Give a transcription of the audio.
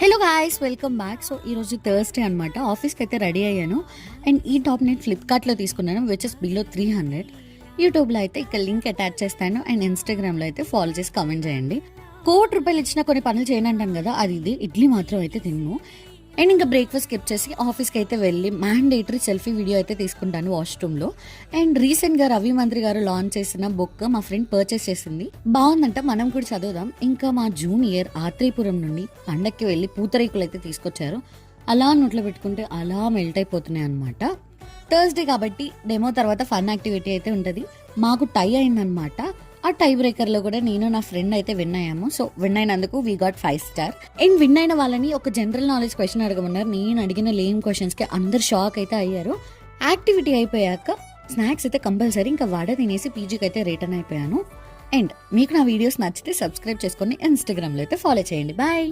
Hello guys, welcome back. So ఈరోజు Thursday అనమాట. ఆఫీస్కి అయితే రెడీ అయ్యాను. అండ్ ఈ టాప్ నేను ఫ్లిప్కార్ట్లో తీసుకున్నాను, విచ్ ఇస్ బిలో 300. యూట్యూబ్లో అయితే ఇక్కడ లింక్ అటాచ్ చేస్తాను. అండ్ ఇన్స్టాగ్రామ్లో అయితే ఫాలో చేసి కామెంట్ చేయండి. ₹1,00,00,000 ఇచ్చిన కొన్ని పనులు చేయనంటాను కదా, అది ఇది. ఇడ్లీ మాత్రం అయితే తిన్ను. అండ్ ఇంకా బ్రేక్ఫాస్ట్ స్కిప్ చేసి ఆఫీస్కి అయితే వెళ్ళి మ్యాండేటరీ సెల్ఫీ వీడియో అయితే తీసుకుంటాను వాష్రూమ్లో. అండ్ రీసెంట్గా రవి మంత్రి గారు లాంచ్ చేసిన బుక్ మా ఫ్రెండ్ పర్చేస్ చేసింది. బాగుందంట, మనం కూడా చదువుదాం. ఇంకా మా జూనియర్ ఆత్రేయపురం నుండి పండక్కి వెళ్ళి పూతరేకులు అయితే తీసుకొచ్చారు. అలా నోట్లో పెట్టుకుంటే అలా మెల్ట్ అయిపోతున్నాయి అనమాట. థర్స్డే కాబట్టి డెమో తర్వాత ఫన్ యాక్టివిటీ అయితే ఉంటుంది. మాకు టై అయిందనమాట. ఆ టై బ్రేకర్లో కూడా నేను నా ఫ్రెండ్ అయితే విన్ అయ్యాము. సో విన్ అయినందుకు we got 5 star. And win అయిన వాళ్ళని ఒక జనరల్ నాలెడ్జ్ క్వశ్చన్ అడగమన్నారు. నేను అడిగిన లేమ్ క్వశ్చన్స్కి అందరు షాక్ అయితే అయ్యారు. యాక్టివిటీ అయిపోయాక స్నాక్స్ అయితే కంపల్సరీ ఇంకా వడ తినేసి పీజీకి అయితే రిటర్న్ అయిపోయాను. అండ్ మీకు నా వీడియోస్ నచ్చితే సబ్స్క్రైబ్ చేసుకొని ఇన్స్టాగ్రామ్లో అయితే ఫాలో చేయండి. బాయ్.